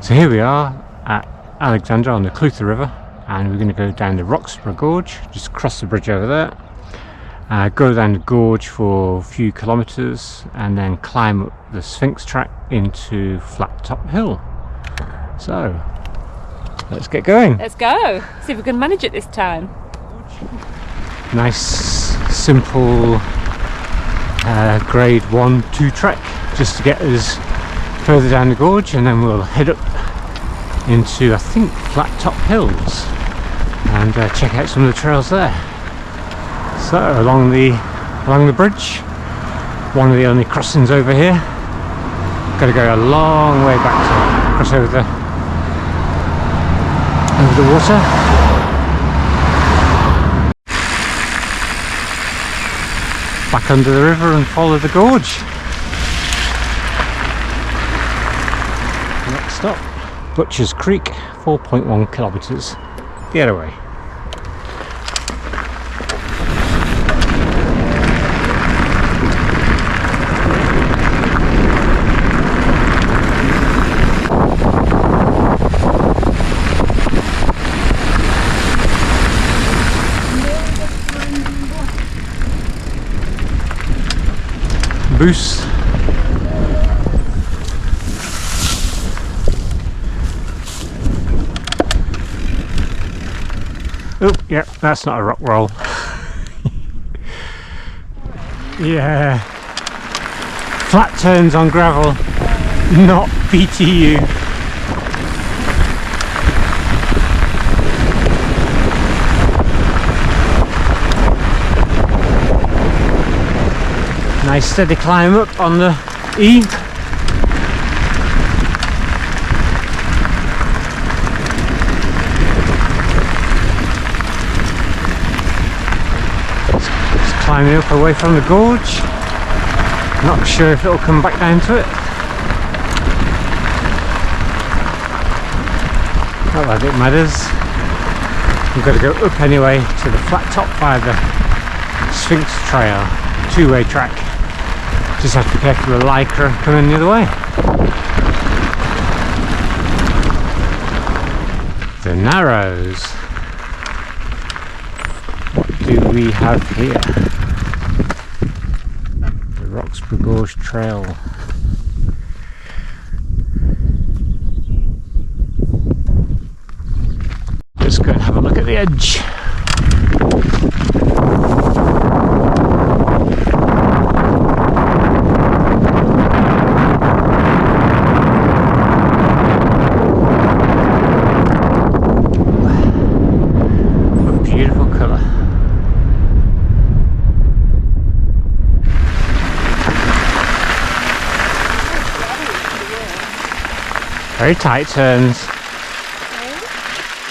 So here we are at Alexandra on the Clutha River, and we're going to go down the Roxburgh Gorge, just cross the bridge over there, go down the gorge for a few kilometres and then climb up the Sphinx track into Flat Top Hill. So let's get going. Let's go, see if we can manage it this time. Nice simple grade 1-2 trek just to get us further down the gorge, and then we'll head up into, I think, Flat Top Hills and check out some of the trails there. So along the bridge, one of the only crossings over here. Got to go a long way back to cross over the water. Back under the river and follow the gorge. Next stop, Butcher's Creek, 4.1 kilometres the other way. Boost. Oh, yeah, that's not a rock roll. Yeah. Flat turns on gravel, not BTU. Nice steady climb up on the E. Just climbing up away from the gorge. Not sure if it'll come back down to it. Not that it matters. We've got to go up anyway to the flat top by the Sphinx Trail, two-way track. Just have to be careful of the lycra coming the other way. The Narrows. What do we have here? The Roxburgh Gorge Trail. Let's go and have a look at the edge. Very tight turns.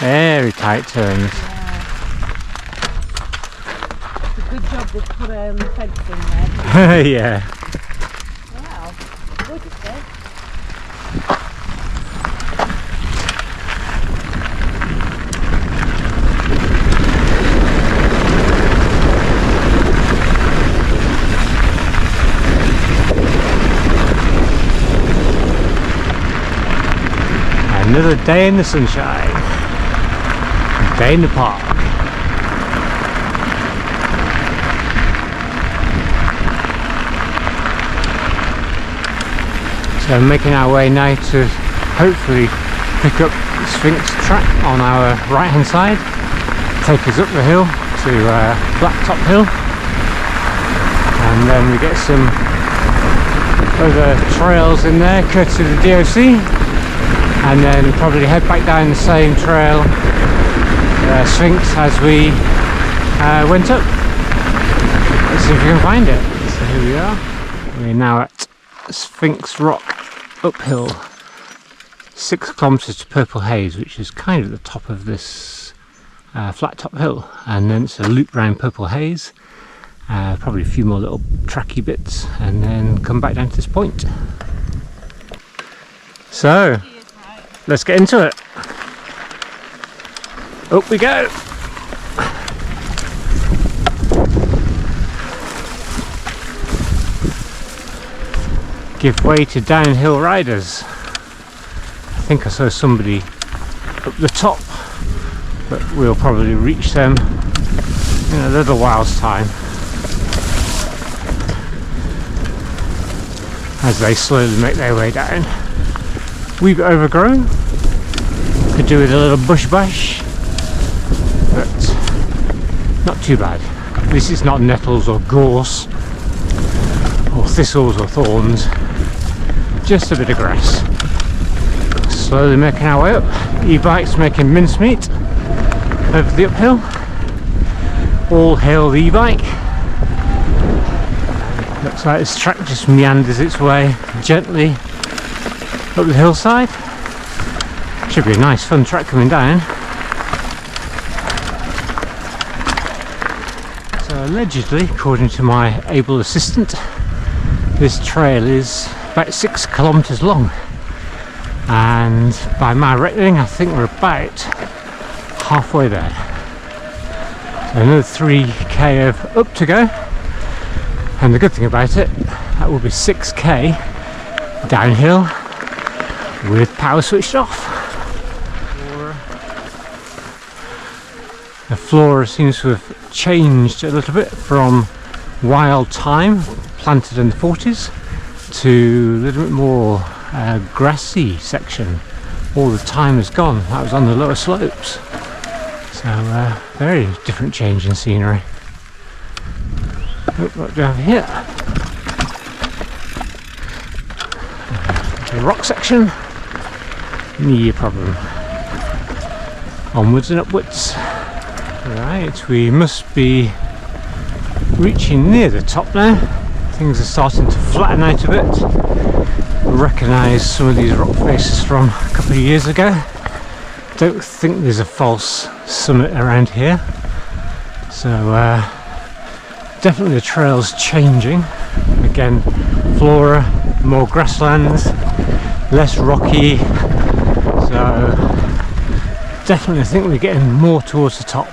Very tight turns. Yeah. It's a good job they put a fence in there. Yeah. Wow, gorgeous day. Another day in the sunshine, a day in the park. So making our way now to hopefully pick up the Sphinx track on our right hand side, take us up the hill to Flat Top Hill, and then we get some other trails in there courtesy of the DOC. And then probably head back down the same trail, Sphinx, as we went up. Let's see if we can find it. So here we are. We're now at Sphinx Rock uphill, 6 kilometres to Purple Haze, which is kind of the top of this flat top hill. And then it's a loop round Purple Haze, probably a few more little tracky bits, and then come back down to this point. So let's get into it. Up we go. Give way to downhill riders. think I saw somebody up the top, but we'll probably reach them in a little while's time as they slowly make their way down. We've overgrown, could do with a little bush bash, but not too bad. This is not nettles or gorse or thistles or thorns, just a bit of grass. Slowly making our way up. E-bikes making mincemeat over the uphill. All hail the e-bike. Looks like this track just meanders its way gently up the hillside. Should be a nice fun track coming down. So allegedly, according to my able assistant, this trail is about 6 kilometres long, and by my reckoning I think we're about halfway there. So another 3k of up to go, and the good thing about it, that will be 6k downhill with power switched off. The flora seems to have changed a little bit from wild thyme planted in the 40s to a little bit more grassy section. All the thyme is gone, that was on the lower slopes. So very different change in scenery. Oh, what do we have here? The rock section, no problem. Onwards and upwards. Right, we must be reaching near the top now. Things are starting to flatten out a bit. I recognise some of these rock faces from a couple of years ago. Don't think there's a false summit around here. So definitely the trail's changing. Again, flora, more grasslands, less rocky. So definitely think we're getting more towards the top.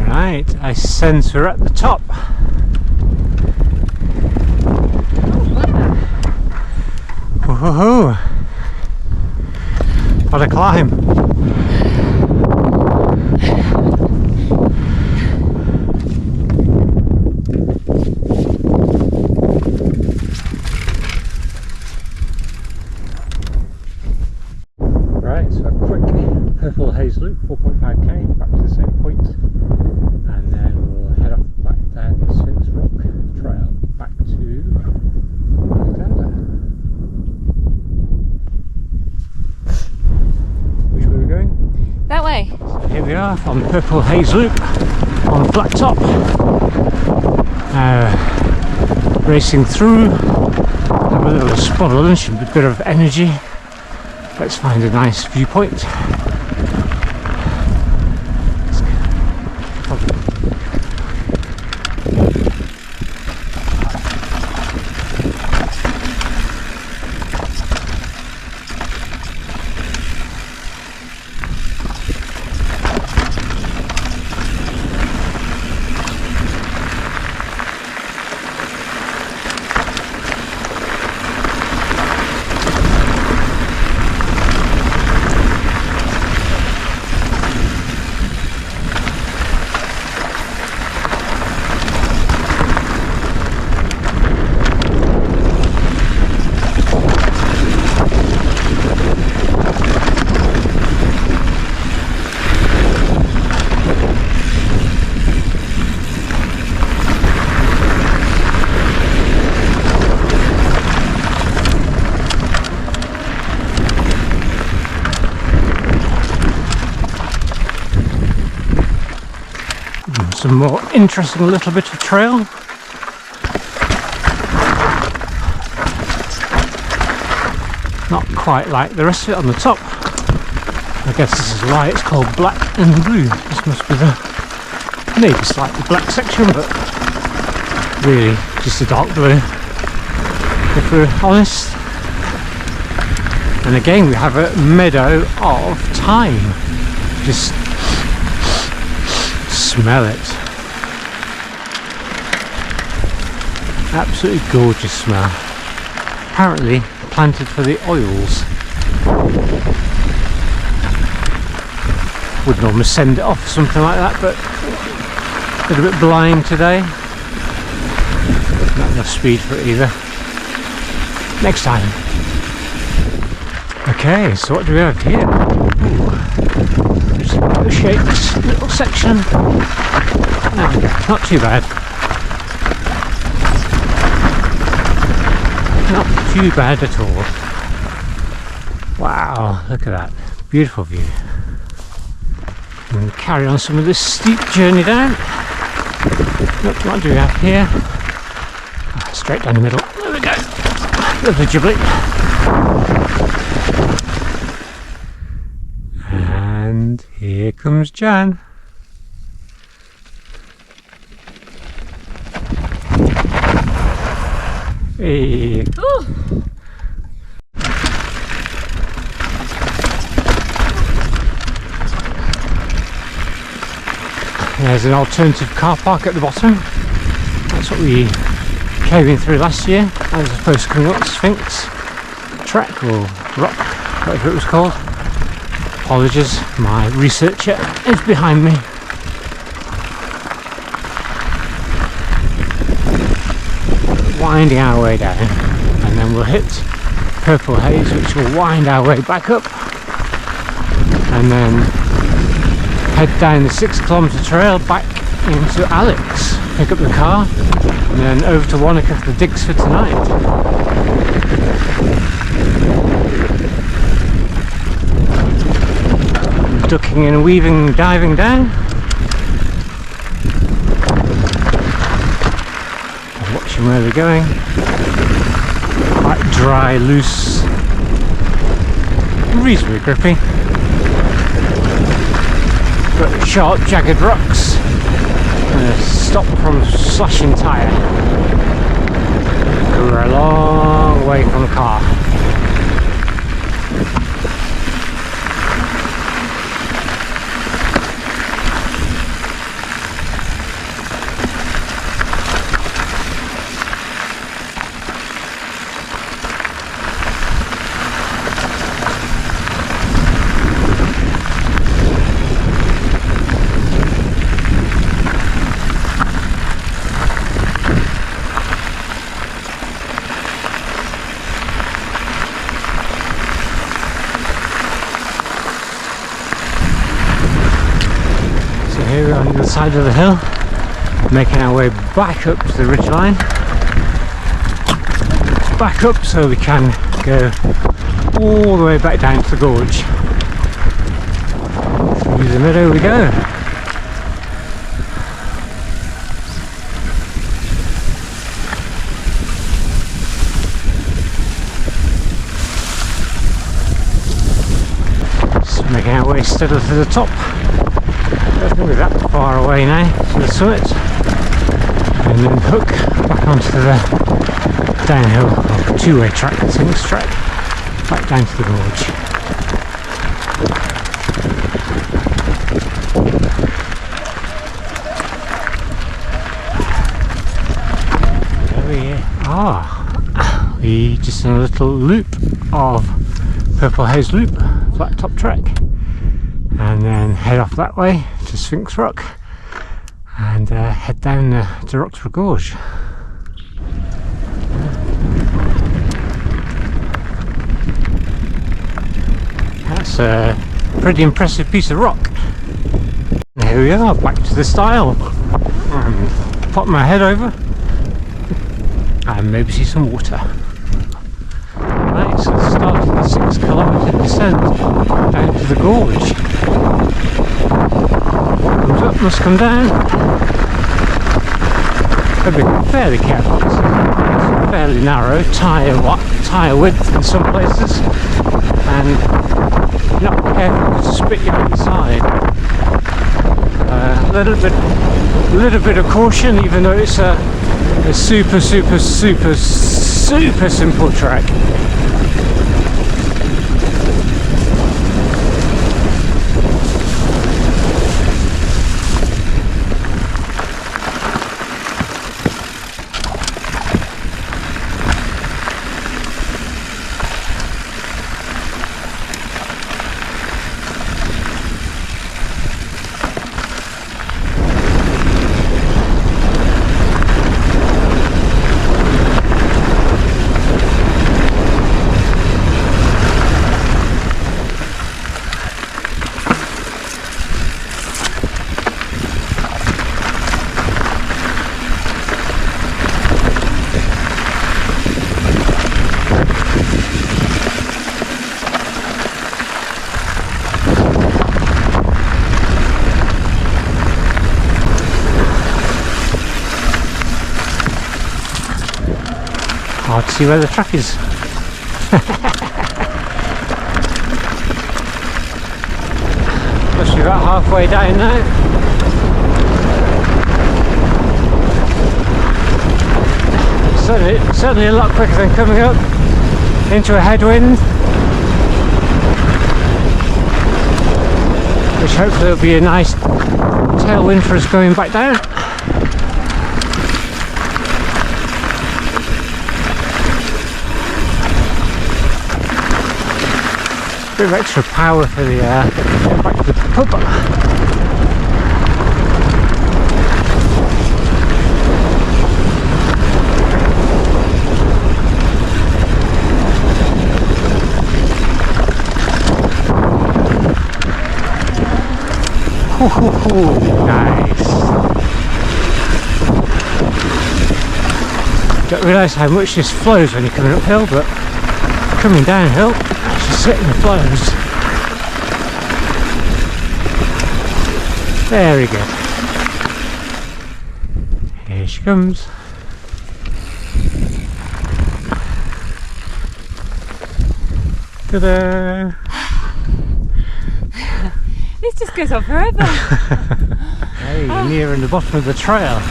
Right, I sense we're at the top. Whoa! What a climb! Right, so a quick purple haze loop, 4.5k, back to the same point, and then we'll head off back down the Sphinx Rock trail back to Alexander. Which way are we going? That way. So here we are on the purple haze loop on the flat top. Racing through, have a little spot of lunch and a bit of energy. Let's find a nice viewpoint. Some more interesting little bit of trail. Not quite like the rest of it on the top. I guess this is why it's called black and blue. This must be the maybe slightly black section, but really just a dark blue, if we're honest. And again we have a meadow of thyme. Just smell it. Absolutely gorgeous smell. Apparently planted for the oils. Would normally send it off something like that, but a little bit blind today. Not enough speed for it either. Next time. Okay, so what do we have here? Ooh. Just negotiate this little section. There we go. Not too bad. Not too bad at all. Wow, look at that. Beautiful view. And carry on some of this steep journey down. Look, what do we have here? Straight down the middle. There we go. Lovely jubbly. And here comes Jan. Hey. Ooh. There's an alternative car park at the bottom. That's what we came in through last year, as opposed to coming up Sphinx track or rock, whatever it was called. Apologies, my researcher is behind me. Winding our way down, and then we'll hit Purple Haze, which will wind our way back up, and then head down the 6-kilometre trail back into Alex, pick up the car, and then over to Wanaka for the digs for tonight. Ducking and weaving, diving down. Watching where they're going. Quite dry, loose, reasonably grippy. But sharp, jagged rocks. Stop from slashing tyre. We're a long way from the car. Here we're on the other side of the hill, making our way back up to the ridgeline. Back up so we can go all the way back down to the gorge. Through the meadow we go. Just making our way steadily to the top. I don't think we're that far away now to the summit, and then hook back onto the downhill, or two-way track, Sphinx track, back down to the gorge. There we are. We just done a little loop of Purple Haze Loop, flat top track, and then head off that way to Sphinx Rock and head down to Roxburgh Gorge. That's a pretty impressive piece of rock. And here we are, back to the stile. And pop my head over and maybe see some water. Right, so the start of the 6-kilometre descent down to the gorge. What comes up must come down. Gotta be fairly careful. It's fairly narrow, tyre width in some places, and if you're not careful to spit you out the side. A little bit of caution, even though it's a super simple track. see where the track is. Must be about halfway down now. Certainly a lot quicker than coming up into a headwind, which hopefully will be a nice tailwind for us going back down. Bit of extra power for the getting back to the pub. Nice. Don't realise how much this flows when you're coming uphill, but coming downhill, actually sitting the flows. Very good. Here she comes. Ta-da! This just goes on forever. Hey, you're nearing the bottom of the trail.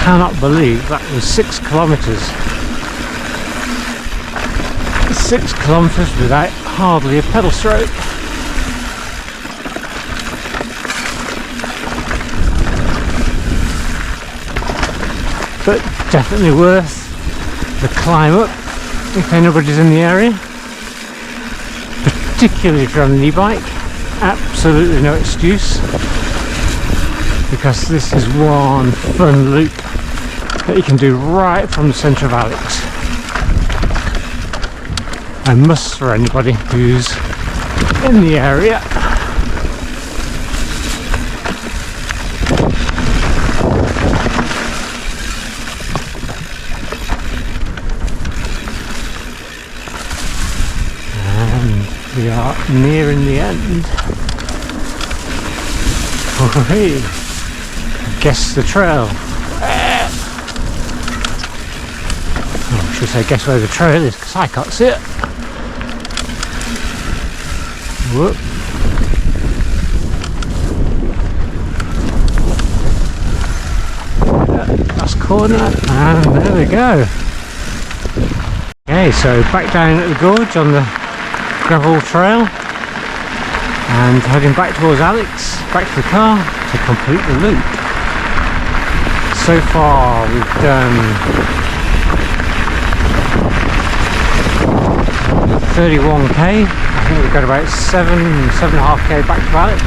Cannot believe that was 6 kilometres. 6 kilometres without hardly a pedal stroke. But definitely worth the climb up if anybody's in the area, particularly if you're on an e-bike. Absolutely no excuse, because this is one fun loop that you can do right from the centre of Alex. A must for anybody who's in the area. And we are nearing the end. Oh, hey. Guess the trail. Oh, I should say guess where the trail is, because I can't see it. Whoop. Last corner, and there we go. Okay, so back down at the gorge on the gravel trail, and heading back towards Alex, back to the car to complete the loop. So far we've done 31k. I think we've got about 7.5k back to Alex.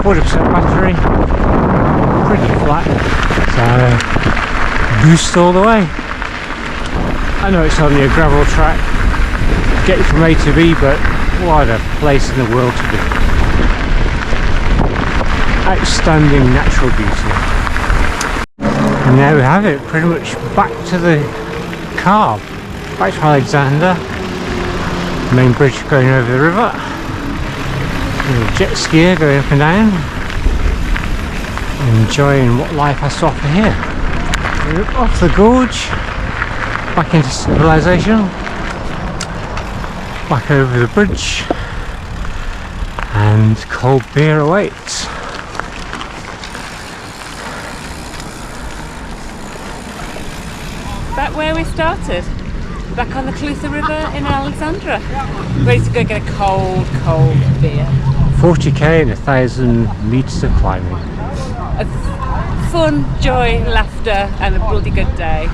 40% battery, pretty flat, so boost all the way. I know it's only a gravel track, get you from A to B, but what a place in the world to be. Outstanding natural beauty. And there we have it, pretty much back to the car, back to Alexander. Main bridge going over the river. Little jet skier going up and down. Enjoying what life has to offer here. We're off the gorge, back into civilization. Back over the bridge, and cold beer awaits. Back where we started, back on the Clutha River in Alexandra, ready to go get a cold beer. 40k and 1,000 metres of climbing. Fun, joy, laughter, and a bloody good day.